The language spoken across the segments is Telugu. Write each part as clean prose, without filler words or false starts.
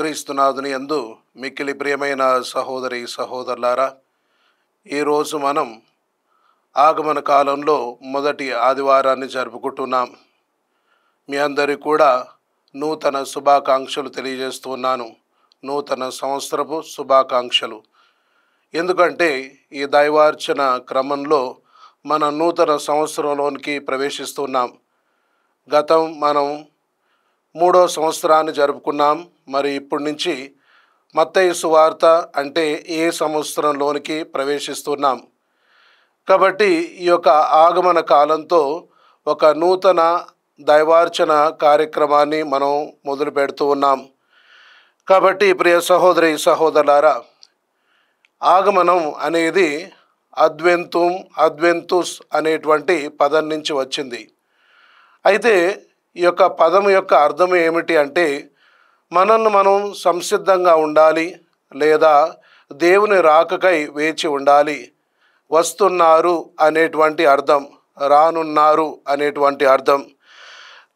క్రీస్తునాథుని యందు మిక్కిలి ప్రియమైన సహోదరి సహోదరులారా, ఈరోజు మనం ఆగమన కాలంలో మొదటి ఆదివారాన్ని జరుపుకుంటున్నాం. మీ అందరికీ కూడా నూతన శుభాకాంక్షలు తెలియజేస్తున్నాను. నూతన సంవత్సరపు శుభాకాంక్షలు. ఎందుకంటే ఈ దైవార్చన క్రమంలో మన నూతన సంవత్సరంలోనికి ప్రవేశిస్తున్నాం. గతం మనం 3వ సంవత్సరాన్ని జరుపుకున్నాం. మరి ఇప్పటి నుంచి మత్తయి సువార్త అంటే ఏ సంవత్సరంలోనికి ప్రవేశిస్తున్నాం. కాబట్టి ఈ యొక్క ఆగమన కాలంతో ఒక నూతన దైవార్చన కార్యక్రమాన్ని మనం మొదలు పెడుతూ ఉన్నాం. కాబట్టి ప్రియ సహోదరి సహోదరులారా, ఆగమనం అనేది అద్వెంతుస్ అనేటువంటి పదం నుంచి వచ్చింది. అయితే ఈ యొక్క పదం యొక్క అర్థం ఏమిటి అంటే, మనల్ని మనం సంసిద్ధంగా ఉండాలి, లేదా దేవుని రాకకై వేచి ఉండాలి. వస్తున్నారు అనేటువంటి అర్థం, రానున్నారు అనేటువంటి అర్థం.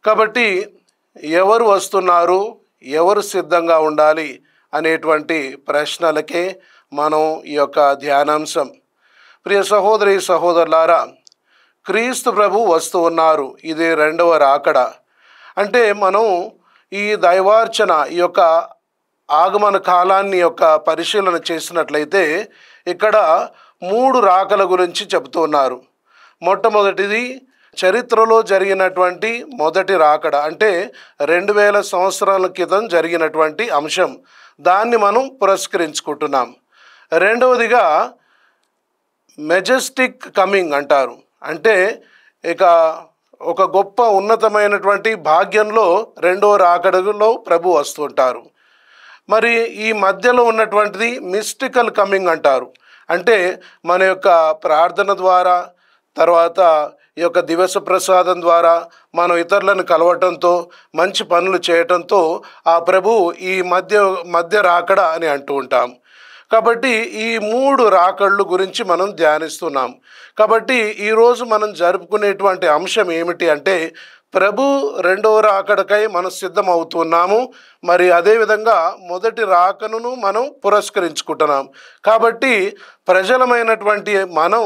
కాబట్టి ఎవరు వస్తున్నారు, ఎవరు సిద్ధంగా ఉండాలి అనేటువంటి ప్రశ్నలకే మనం ఈ యొక్క ధ్యానాంశం. ప్రియ సహోదరి సహోదరులారా, క్రీస్తు ప్రభు వస్తూ ఉన్నారు. ఇది 2వ రాకడ. అంటే మనం ఈ దైవార్చన ఈ యొక్క ఆగమన కాలాన్ని యొక్క పరిశీలన చేసినట్లయితే ఇక్కడ 3 రాకల గురించి చెబుతున్నారు. మొట్టమొదటిది చరిత్రలో జరిగినటువంటి మొదటి రాకడ, అంటే 2000 సంవత్సరాల క్రితం జరిగినటువంటి అంశం. దాన్ని మనం పురస్కరించుకుంటున్నాం. రెండవదిగా మెజెస్టిక్ కమింగ్ అంటారు. అంటే ఇక ఒక గొప్ప ఉన్నతమైనటువంటి భాగ్యంలో 2వ రాకడలో ప్రభు వస్తుంటారు. మరి ఈ మధ్యలో ఉన్నటువంటిది మిస్టికల్ కమింగ్ అంటారు. అంటే మన యొక్క ప్రార్థన ద్వారా, తర్వాత ఈ యొక్క దివస ప్రసాదం ద్వారా మనం ఇతరులను కలవటంతో, మంచి పనులు చేయటంతో ఆ ప్రభు ఈ మధ్య రాకడ అని అంటూ ఉంటాం. కాబట్టి ఈ 3 రాకళ్ళు గురించి మనం ధ్యానిస్తున్నాం. కాబట్టి ఈరోజు మనం జరుపుకునేటువంటి అంశం ఏమిటి అంటే, ప్రభు 2వ రాకడకై మనం సిద్ధమవుతున్నాము. మరి అదేవిధంగా మొదటి రాకను మనం పురస్కరించుకుంటున్నాం. కాబట్టి ప్రజలమైనటువంటి మనం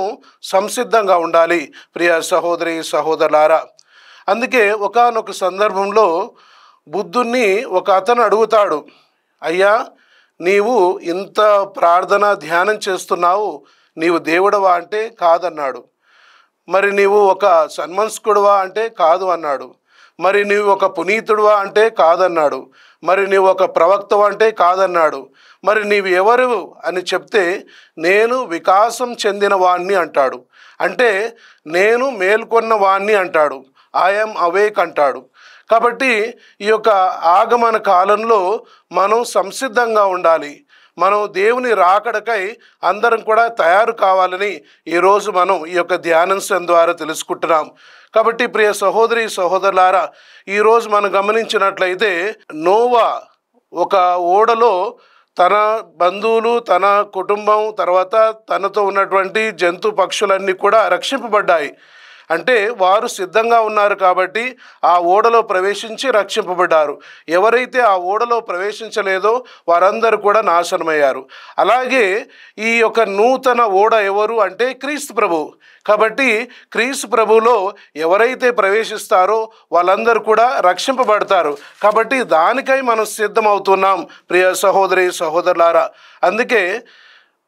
సంసిద్ధంగా ఉండాలి ప్రియ సహోదరి సహోదరులారా. అందుకే ఒకానొక సందర్భంలో బుద్ధుణ్ణి ఒక అతను అడుగుతాడు, అయ్యా, నీవు ఇంత ప్రార్థన ధ్యానం చేస్తున్నావు, నీవు దేవుడవా అంటే కాదన్నాడు. మరి నీవు ఒక సన్మనస్కుడువా అంటే కాదు అన్నాడు. మరి నీవు ఒక పునీతుడువా అంటే కాదన్నాడు. మరి నీవు ఒక ప్రవక్తవా అంటే కాదన్నాడు. మరి నీవు ఎవరు అని చెప్తే, నేను వికాసం చెందిన వాణ్ణి అంటాడు. అంటే నేను మేల్కొన్న వాణ్ణి అంటాడు. ఐఎమ్ అవేక్ అంటాడు. కాబట్టి ఈ యొక్క ఆగమన కాలంలో మనం సంసిద్ధంగా ఉండాలి. మనం దేవుని రాకడకై అందరం కూడా తయారు కావాలని ఈరోజు మనం ఈ యొక్క ధ్యానాంశం ద్వారా తెలుసుకుంటున్నాం. కాబట్టి ప్రియ సహోదరి సహోదరులారా, ఈరోజు మనం గమనించినట్లయితే నోవా ఒక ఓడలో తన బంధువులు, తన కుటుంబం, తర్వాత తనతో ఉన్నటువంటి జంతు పక్షులన్నీ కూడా రక్షింపబడ్డాయి. అంటే వారు సిద్ధంగా ఉన్నారు కాబట్టి ఆ ఓడలో ప్రవేశించి రక్షింపబడ్డారు. ఎవరైతే ఆ ఓడలో ప్రవేశించలేదో వారందరూ కూడా నాశనమయ్యారు. అలాగే ఈ యొక్క నూతన ఓడ ఎవరు అంటే క్రీస్తు ప్రభు. కాబట్టి క్రీస్తు ప్రభువులో ఎవరైతే ప్రవేశిస్తారో వాళ్ళందరూ కూడా రక్షింపబడతారు. కాబట్టి దానికై మనం సిద్ధమవుతున్నాం ప్రియ సహోదరి సహోదరులారా. అందుకే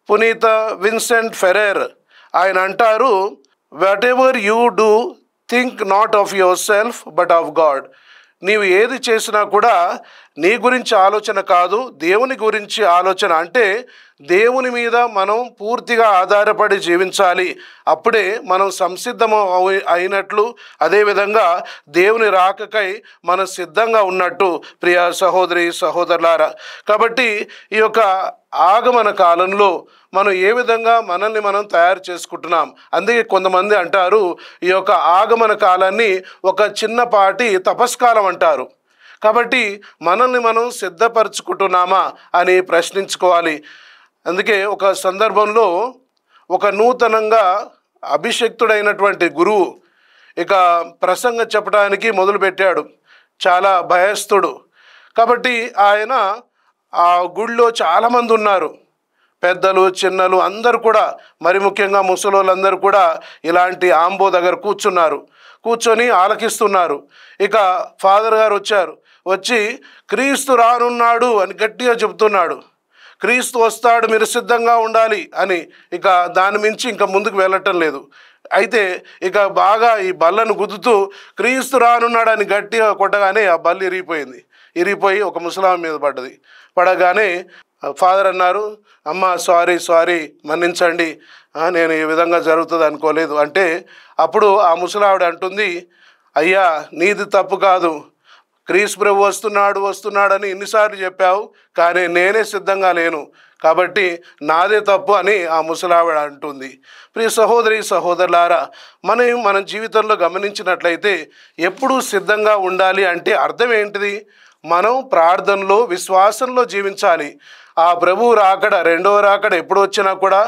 పునీత విన్సెంట్ ఫెరేర్ ఆయన అంటారు, whatever you do, think not of yourself but of God. నీవు ఏది చేసినా కూడా నీ గురించి ఆలోచన కాదు, దేవుని గురించి ఆలోచన. అంటే దేవుని మీద మనం పూర్తిగా ఆధారపడి జీవించాలి. అప్పుడే మనం సంసిద్ధము అయినట్లు, అదేవిధంగా దేవుని రాకకై మనం సిద్ధంగా ఉన్నట్టు ప్రియ సహోదరి సహోదరులారా. కాబట్టి ఈ యొక్క ఆగమన కాలంలో మనం ఏ విధంగా మనల్ని మనం తయారు చేసుకుంటున్నాం. అందుకే కొంతమంది అంటారు, ఈ యొక్క ఆగమన కాలాన్ని ఒక చిన్నపాటి తపస్కాలం అంటారు. కాబట్టి మనల్ని మనం సిద్ధపరచుకుంటున్నామా అని ప్రశ్నించుకోవాలి. అందుకే ఒక సందర్భంలో ఒక నూతనంగా అభిషక్తుడైనటువంటి గురువు ఇక ప్రసంగం చెప్పడానికి మొదలుపెట్టాడు. చాలా భయస్థుడు. కాబట్టి ఆయన ఆ గుడిలో చాలామంది ఉన్నారు, పెద్దలు చిన్నలు అందరూ కూడా, మరి ముఖ్యంగా ముసలోళ్ళందరూ కూడా ఇలాంటి ఆంబో దగ్గర కూర్చొని ఆలకిస్తున్నారు. ఇక ఫాదర్ గారు వచ్చి క్రీస్తు రానున్నాడు అని గట్టిగా చెబుతున్నాడు. క్రీస్తు వస్తాడు, మీరు సిద్ధంగా ఉండాలి అని. ఇక దాని మించి ఇంకా ముందుకు వెళ్ళటం లేదు. అయితే ఇక బాగా ఈ బల్లను గుద్దుతూ క్రీస్తు రానున్నాడని గట్టిగా కొట్టగానే ఆ బల్ల ఇరిగిపోయి ఒక ముసలాం మీద పడగానే ఫాదర్ అన్నారు, అమ్మ సారీ మన్నించండి, నేను ఈ విధంగా జరుగుతుంది అనుకోలేదు అంటే, అప్పుడు ఆ ముసలావిడ అంటుంది, అయ్యా నీది తప్పు కాదు, క్రీస్తు ప్రభు వస్తున్నాడని ఇన్నిసార్లు చెప్పావు, కానీ నేనే సిద్ధంగా లేను, కాబట్టి నాదే తప్పు అని ఆ ముసలావిడ అంటుంది. ప్రియ సహోదరులారా, మన జీవితంలో గమనించినట్లయితే ఎప్పుడూ సిద్ధంగా ఉండాలి అంటే అర్థం ఏంటిది? మనం ప్రార్థనలో విశ్వాసంలో జీవించాలి. ఆ ప్రభువు రాకడ, రెండవ రాకడ ఎప్పుడు వచ్చినా కూడా,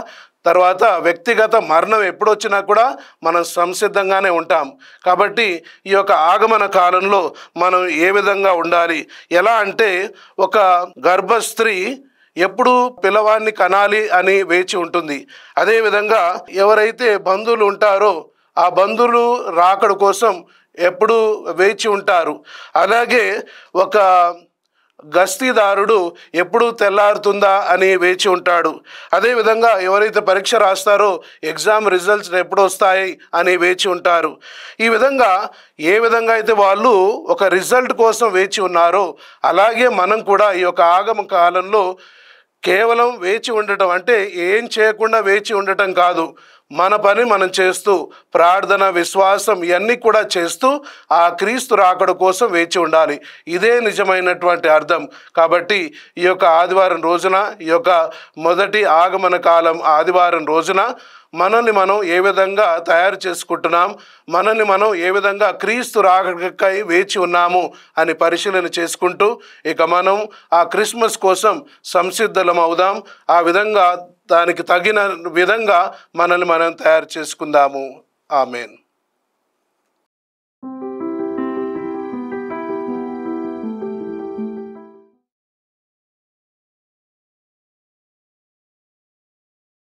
తర్వాత వ్యక్తిగత మరణం ఎప్పుడొచ్చినా కూడా మనం సంసిద్ధంగానే ఉంటాం. కాబట్టి ఈ యొక్క ఆగమన కాలంలో మనం ఏ విధంగా ఉండాలి? ఎలా అంటే, ఒక గర్భస్త్రీ ఎప్పుడు పిల్లవాడిని కనాలి అని వేచి ఉంటుంది. అదేవిధంగా ఎవరైతే బంధువులు ఉంటారో ఆ బంధువులు రాకడ కోసం ఎప్పుడు వేచి ఉంటారు. అలాగే ఒక గస్తీదారుడు ఎప్పుడు తెల్లారుతుందా అని వేచి ఉంటాడు. అదేవిధంగా ఎవరైతే పరీక్ష రాస్తారో ఎగ్జామ్ రిజల్ట్స్ ఎప్పుడు వస్తాయి అని వేచి ఉంటారు. ఈ విధంగా ఏ విధంగా అయితే వాళ్ళు ఒక రిజల్ట్ కోసం వేచి ఉన్నారో, అలాగే మనం కూడా ఈ యొక్క ఆగమ కాలంలో కేవలం వేచి ఉండటం అంటే ఏం చేయకుండా వేచి ఉండటం కాదు, మన పని మనం చేస్తూ ప్రార్థన, విశ్వాసం ఇవన్నీ కూడా చేస్తూ ఆ క్రీస్తు రాకడ కోసం వేచి ఉండాలి. ఇదే నిజమైనటువంటి అర్థం. కాబట్టి ఈ యొక్క ఆదివారం రోజున, ఈ యొక్క మొదటి ఆగమన కాలం ఆదివారం రోజున మనల్ని మనం ఏ విధంగా తయారు చేసుకుంటున్నాం, మనల్ని మనం ఏ విధంగా క్రీస్తు రాకడకై వేచి ఉన్నాము అని పరిశీలన చేసుకుంటూ ఇక మనం ఆ క్రిస్మస్ కోసం సంసిద్ధలం అవుదాం. ఆ విధంగా దానికి తగిన విధంగా మనల్ని మనం తయారు చేసుకుందాము. ఆమేన్.